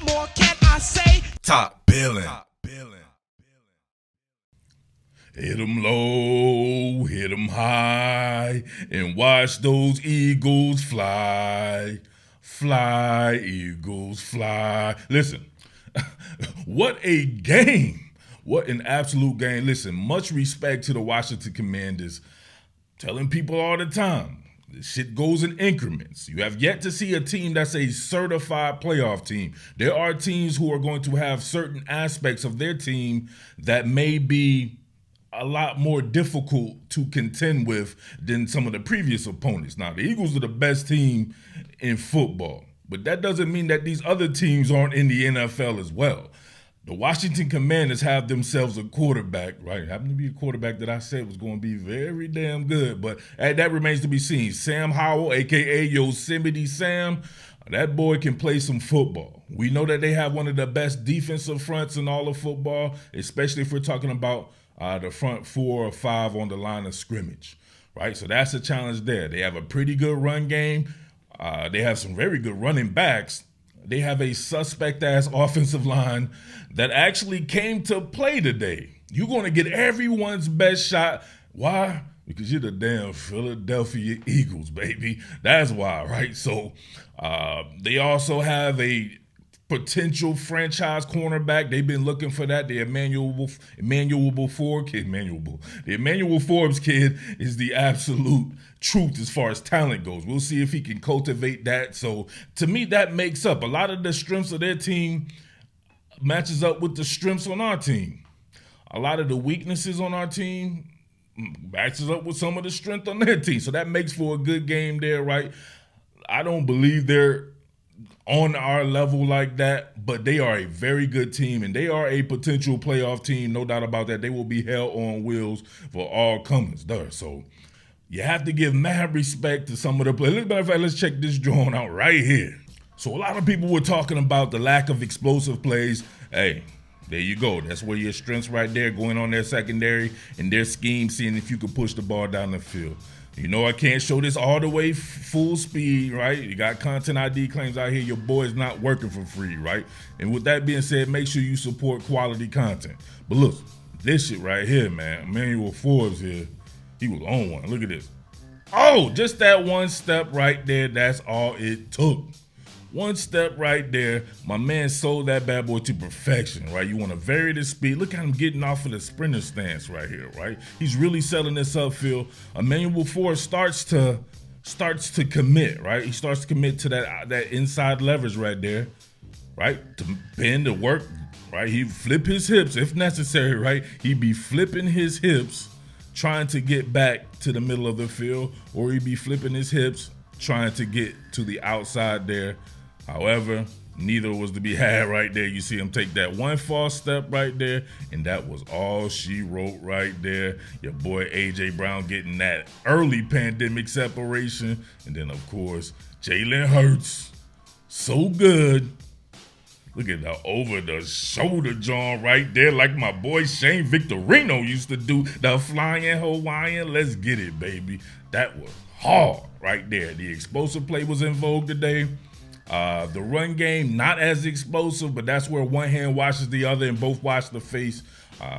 more can I say? Top Billin. Hit 'em low, hit 'em high, and watch those eagles fly. Fly, eagles, fly. Listen, what a game. What an absolute game. Listen, much respect to the Washington Commanders. Telling people all the time, this shit goes in increments. You have yet to see a team that's a certified playoff team. There are teams who are going to have certain aspects of their team that may be a lot more difficult to contend with than some of the previous opponents. Now, the Eagles are the best team in football, but that doesn't mean that these other teams aren't in the NFL as well. The Washington Commanders have themselves a quarterback, right? Happened to be a quarterback that I said was going to be very damn good, but that remains to be seen. Sam Howell, a.k.a. Yosemite Sam, that boy can play some football. We know that they have one of the best defensive fronts in all of football, especially if we're talking about the front 4 or 5 on the line of scrimmage, right? So that's a challenge there. They have a pretty good run game. They have some very good running backs. They have a suspect-ass offensive line that actually came to play today. You're going to get everyone's best shot. Why? Because you're the damn Philadelphia Eagles, baby. That's why, right? So they also have a potential franchise cornerback. They've been looking for that. The Emmanuel Forbes kid is the absolute truth as far as talent goes. We'll see if he can cultivate that. So to me, that makes up a lot of the strengths of their team matches up with the strengths on our team. A lot of the weaknesses on our team matches up with some of the strength on their team. So that makes for a good game there, right? I don't believe they're on our level like that, but they are a very good team, and they are a potential playoff team, no doubt about that. They will be hell on wheels for all comers there. So you have to give mad respect to some of the players. Matter of fact, let's check this drawing out right here. So a lot of people were talking about the lack of explosive plays. Hey, there you go. That's where your strengths right there, going on their secondary and their scheme, seeing if you can push the ball down the field. You know I can't show this all the way full speed, right? You got content ID claims out here. Your boy is not working for free, right? And with that being said, make sure you support quality content. But look, this shit right here, man. Emmanuel Forbes here, he was on one. Look at this. Oh, just that one step right there. That's all it took. One step right there. My man sold that bad boy to perfection, right? You want to vary the speed. Look at him getting off of the sprinter stance right here, right? He's really selling this upfield. Emmanuel Forbes starts to commit, right? He starts to commit to that inside leverage right there, right? To bend, to work, right? He flip his hips if necessary, right? He'd be flipping his hips trying to get back to the middle of the field, or he'd be flipping his hips trying to get to the outside there. However, neither was to be had right there. You see him take that one false step right there, and that was all she wrote right there. Your boy A.J. Brown getting that early pandemic separation. And then, of course, Jalen Hurts. So good. Look at the over-the-shoulder John right there, like my boy Shane Victorino used to do. The flying Hawaiian. Let's get it, baby. That was hard right there. The explosive play was in vogue today. The run game, not as explosive, but that's where one hand washes the other and both wash the face.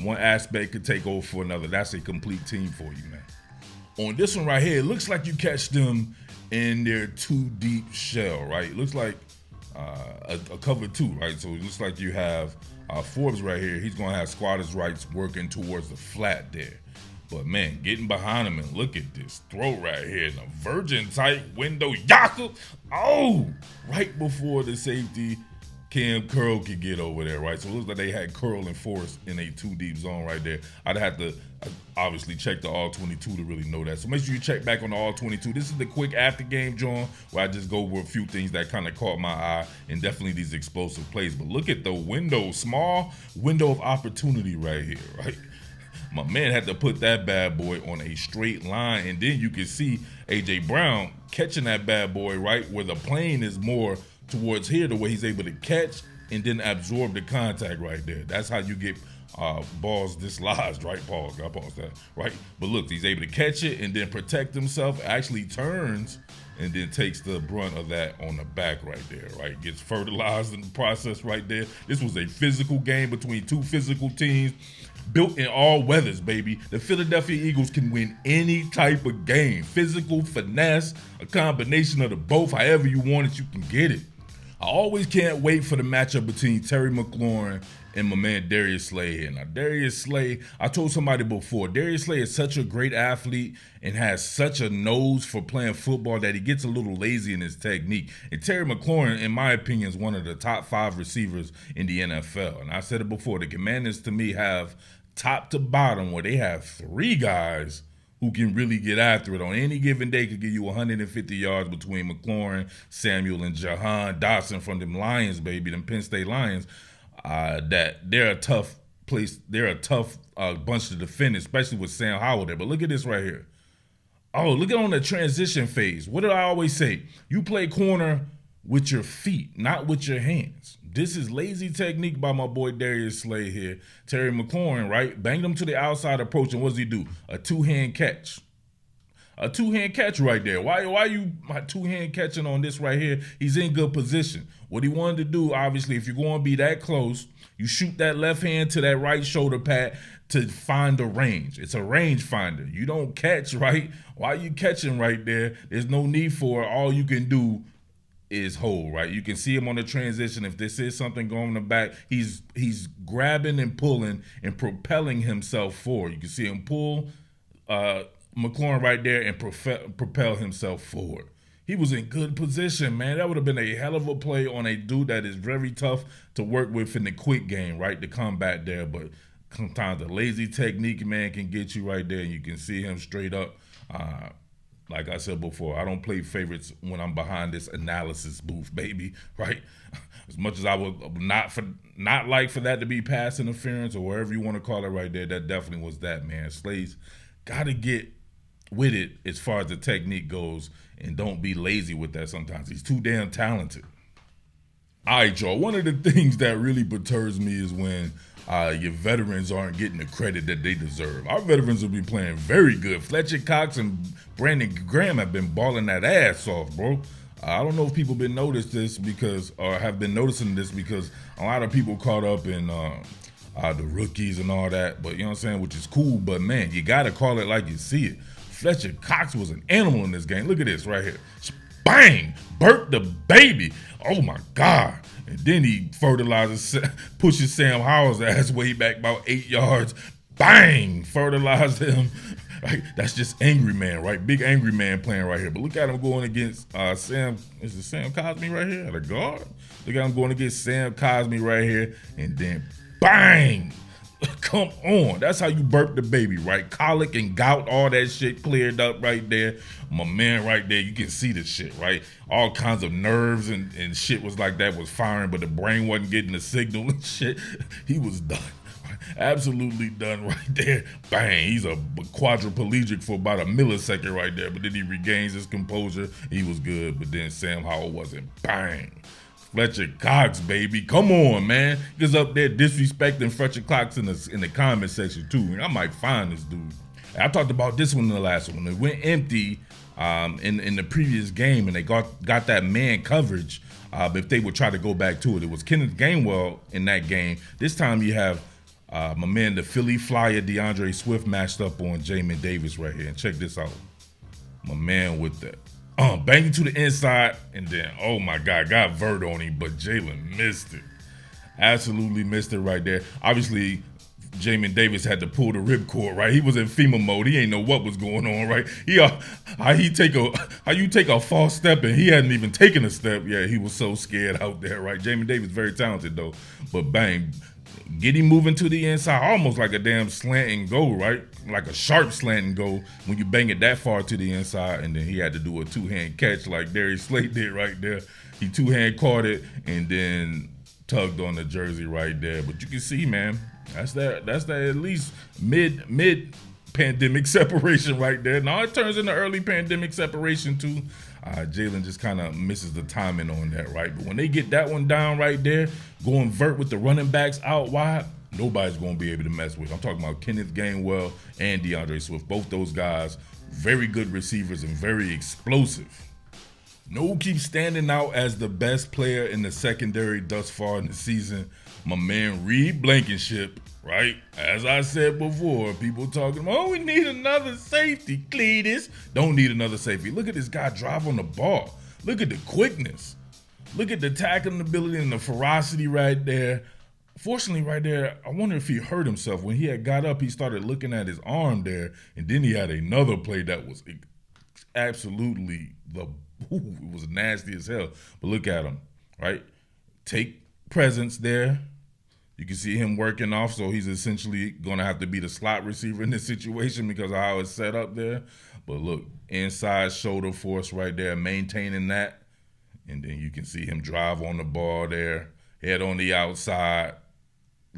One aspect could take over for another. That's a complete team for you, man. On this one right here, it looks like you catch them in their too deep shell, right? It looks like a cover 2, right? So it looks like you have Forbes right here. He's going to have squatters' rights working towards the flat there. But, man, getting behind him and look at this throw right here. The virgin tight window. Yaka! Oh! Right before the safety, Cam Curl could get over there, right? So it looks like they had Curl and Forrest in a 2-deep zone right there. I'd have to obviously check the All-22 to really know that. So make sure you check back on the All-22. This is the quick after-game, John, where I just go over a few things that kind of caught my eye, and definitely these explosive plays. But look at the window, small window of opportunity right here, right? My man had to put that bad boy on a straight line, and then you can see A.J. Brown catching that bad boy right where the plane is more towards here, the way he's able to catch and then absorb the contact right there. That's how you get balls dislodged, right? Pause that, right? But look, he's able to catch it and then protect himself, actually turns and then takes the brunt of that on the back right there, right? Gets fertilized in the process right there. This was a physical game between two physical teams built in all weathers, baby. The Philadelphia Eagles can win any type of game. Physical, finesse, a combination of the both. However you want it, you can get it. I always can't wait for the matchup between Terry McLaurin and my man Darius Slay here. Now, Darius Slay, I told somebody before, Darius Slay is such a great athlete and has such a nose for playing football that he gets a little lazy in his technique. And Terry McLaurin, in my opinion, is one of the top 5 receivers in the NFL. And I said it before, the Commanders to me have top to bottom where they have 3 guys who can really get after it on any given day, could give you 150 yards between McLaurin, Samuel, and Jahan Dotson from them Lions, baby, them Penn State Lions. That they're a tough place. They're a tough bunch to defend, especially with Sam Howell there. But look at this right here. Oh, look at on the transition phase. What do I always say? You play corner with your feet, not with your hands. This is lazy technique by my boy Darius Slay here. Terry McLaurin, right? Banged him to the outside approach, and what does he do? A 2-hand catch. A 2-hand catch right there. Why you 2-hand catching on this right here? He's in good position. What he wanted to do, obviously, if you're going to be that close, you shoot that left hand to that right shoulder pad to find the range. It's a range finder. You don't catch, right? Why are you catching right there? There's no need for it. All you can do is hold, right? You can see him on the transition. If this is something going in the back, he's grabbing and pulling and propelling himself forward. You can see him pull McLaurin right there and propel himself forward. He was in good position, man. That would have been a hell of a play on a dude that is very tough to work with in the quick game, right? To combat there, but sometimes the lazy technique, man, can get you right there. And you can see him straight up. Like I said before, I don't play favorites when I'm behind this analysis booth, baby, right? As much as I would not like for that to be pass interference or whatever you want to call it right there, that definitely was that, man. Slay's got to get with it as far as the technique goes and don't be lazy with that sometimes. He's too damn talented. All right, y'all. One of the things that really perturbs me is when your veterans aren't getting the credit that they deserve. Our veterans will be playing very good. Fletcher Cox and Brandon Graham have been balling that ass off, bro. I don't know if people been noticing this because a lot of people caught up in the rookies and all that, but you know what I'm saying, which is cool, but man, you got to call it like you see it. Fletcher Cox was an animal in this game. Look at this right here. Bang! Burped the baby. Oh my God. And then he pushes Sam Howell's ass way back about 8 yards. Bang! Fertilized him. Right? That's just angry man, right? Big angry man playing right here. But look at him going against Sam. Is it Sam Cosmi right here at a guard? Look at him going against Sam Cosmi right here. And then bang! Come on. That's how you burp the baby, right? Colic and gout, all that shit cleared up right there. My man right there, you can see the shit, right? All kinds of nerves and shit was like that was firing, but the brain wasn't getting the signal and shit. He was done. Absolutely done right there. Bang. He's a quadriplegic for about a millisecond right there, but then he regains his composure. He was good, but then Sam Howell wasn't. Bang. Fletcher Cox, baby. Come on, man. He's up there disrespecting Fletcher Cox in the comment section, too. I might find this dude. I talked about this one in the last one. It went empty in the previous game, and they got that man coverage. If they would try to go back to it. It was Kenneth Gainwell in that game. This time you have my man, the Philly Flyer, DeAndre Swift, matched up on Jamin Davis right here. And check this out. My man with that. Banging to the inside, and then, oh my God, got vert on him, but Jalen missed it. Absolutely missed it right there. Obviously, Jamin Davis had to pull the ripcord, right? He was in FEMA mode. He ain't know what was going on, right? How you take a false step and he hadn't even taken a step. Yeah, he was so scared out there, right? Jamin Davis very talented though, but bang. Get him moving to the inside, almost like a damn slant and go, right? Like a sharp slant and go when you bang it that far to the inside, and then he had to do a 2-hand catch like Darius Slay did right there. He 2-hand caught it and then tugged on the jersey right there. But you can see, man, that's that at least mid pandemic separation right there. Now it turns into early pandemic separation too. Jalen just kind of misses the timing on that, right? But when they get that one down right there, going vert with the running backs out wide, nobody's going to be able to mess with. I'm talking about Kenneth Gainwell and DeAndre Swift. Both those guys, very good receivers and very explosive. know who keeps standing out as the best player in the secondary thus far in the season? My man Reed Blankenship, right? As I said before, people talking about, oh, we need another safety. Cletus, don't need another safety. Look at this guy drive on the ball. Look at the quickness. Look at the tackling ability and the ferocity right there. Fortunately, right there, I wonder if he hurt himself. When he had got up, he started looking at his arm there, and then he had another play that was absolutely it was nasty as hell. But look at him, right? Take presence there. You can see him working off, so he's essentially going to have to be the slot receiver in this situation because of how it's set up there. But look, inside shoulder force right there, maintaining that. And then you can see him drive on the ball there, head on the outside,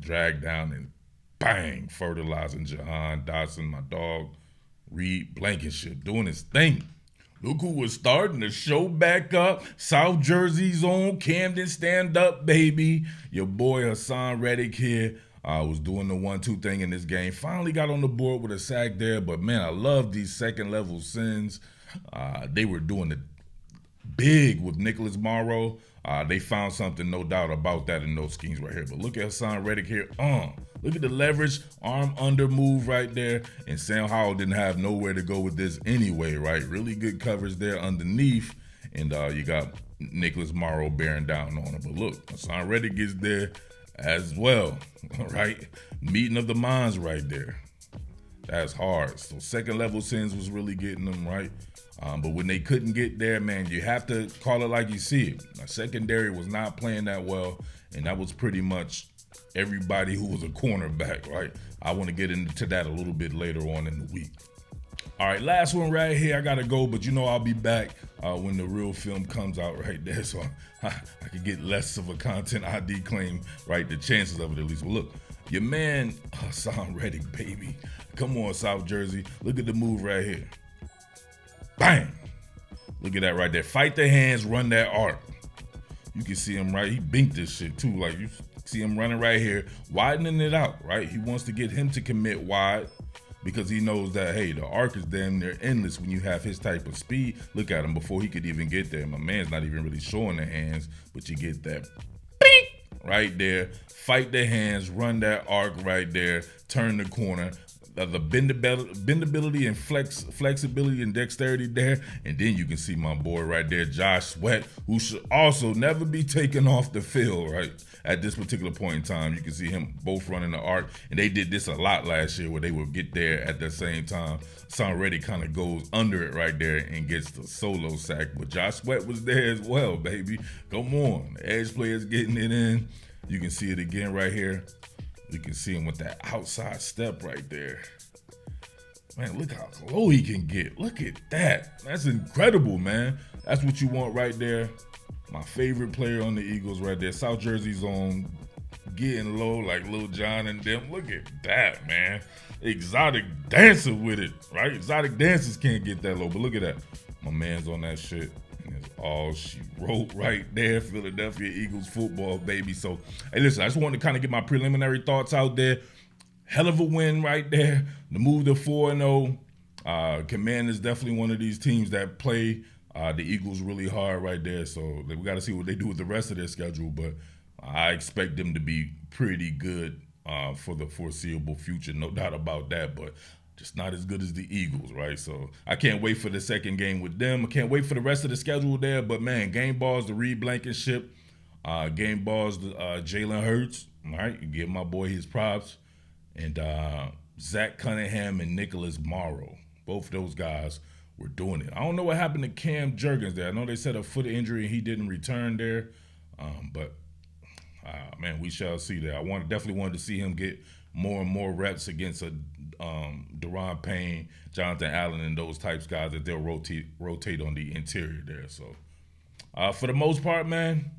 drag down, and bang, fertilizing Jahan Dotson, my dog, Reed Blankenship, doing his thing. Look who was starting to show back up. South Jersey's own Camden, stand up, baby. Your boy Hassan Reddick here was doing the 1-2 thing in this game. Finally got on the board with a sack there, but man, I love these second-level sends. They were doing it big with Nicholas Morrow. They found something, no doubt about that in those schemes right here. But look at Hassan Reddick here. Look at the leverage, arm under move right there. And Sam Howell didn't have nowhere to go with this anyway, right? Really good coverage there underneath. And you got Nicholas Morrow bearing down on him. But look, Hassan Reddick gets there as well, right? Meeting of the minds right there. That's hard. So second level sins was really getting them, right? But when they couldn't get there, man, you have to call it like you see it. Now, secondary was not playing that well, and that was pretty much everybody who was a cornerback, right? I want to get into that a little bit later on in the week. All right, last one right here. I got to go, but you know I'll be back when the real film comes out right there, so I can get less of a content ID claim, right? The chances of it at least. But look, your man, Hassan Reddick, baby. Come on, South Jersey. Look at the move right here. Bang! Look at that right there. Fight the hands, run that arc. You can see him right. He binked this shit too. Like you see him running right here, widening it out, right? He wants to get him to commit wide because he knows that, hey, the arc is damn near endless when you have his type of speed. Look at him before he could even get there. My man's not even really showing the hands, but you get that bink right there. Fight the hands, run that arc right there, turn the corner. The bendability and flexibility and dexterity there. And then you can see my boy right there, Josh Sweat, who should also never be taken off the field, right? At this particular point in time, you can see him both running the arc. And they did this a lot last year where they would get there at the same time. Son Reddy kind of goes under it right there and gets the solo sack. But Josh Sweat was there as well, baby. Come on. The edge players getting it in. You can see it again right here. You can see him with that outside step right there. Man, look how low he can get. Look at that. That's incredible, man. That's what you want right there. My favorite player on the Eagles right there. South Jersey's on getting low like Lil Jon and them. Look at that, man. Exotic dancer with it, right? Exotic dancers can't get that low, but look at that. My man's on that shit. That's all she wrote right there. Philadelphia Eagles football, baby. So, hey, listen, I just wanted to kind of get my preliminary thoughts out there. Hell of a win right there. The move to 4-0. Command is definitely one of these teams that play the Eagles really hard right there. So, we got to see what they do with the rest of their schedule. But I expect them to be pretty good for the foreseeable future. No doubt about that. But just not as good as the Eagles, right? So I can't wait for the second game with them. I can't wait for the rest of the schedule there. But, man, game balls to Reed Blankenship. Game balls to Jalen Hurts. All right, give my boy his props. And Zack Cunningham and Nicholas Morrow. Both those guys were doing it. I don't know what happened to Cam Jurgens there. I know they said a foot injury and he didn't return there. But, man, we shall see that. Definitely wanted to see him get more and more reps against a Deron Payne, Jonathan Allen, and those types of guys that they'll rotate on the interior there. So, for the most part, man,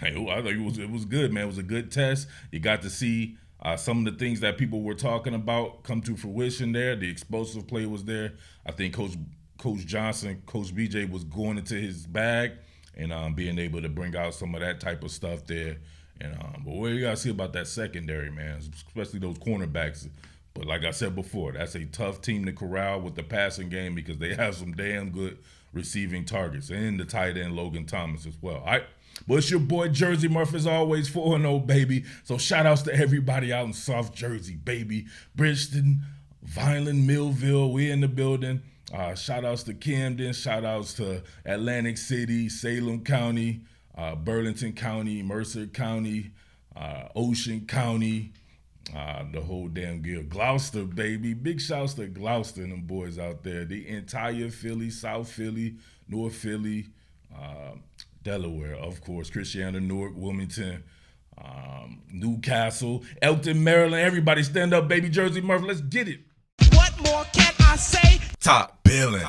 I thought it was good, man. It was a good test. You got to see some of the things that people were talking about come to fruition there. The explosive play was there. I think Coach Johnson, Coach BJ was going into his bag and being able to bring out some of that type of stuff there. And but what you got to see about that secondary, man, especially those cornerbacks. But like I said before, that's a tough team to corral with the passing game because they have some damn good receiving targets and the tight end Logan Thomas as well. All right. Well, it's your boy Jersey Murph as always, 4-0, baby. So shout outs to everybody out in South Jersey, baby. Bridgeton, Vineland, Millville, we in the building. Shout outs to Camden, shout outs to Atlantic City, Salem County, Burlington County, Mercer County, Ocean County, the whole damn deal. Gloucester, baby. Big shouts to Gloucester and them boys out there. The entire Philly, South Philly, North Philly, Delaware, of course. Christiana, Newark, Wilmington, Newcastle, Elton, Maryland. Everybody stand up, baby. Jersey Murph, let's get it. What more can I say? Top Billin.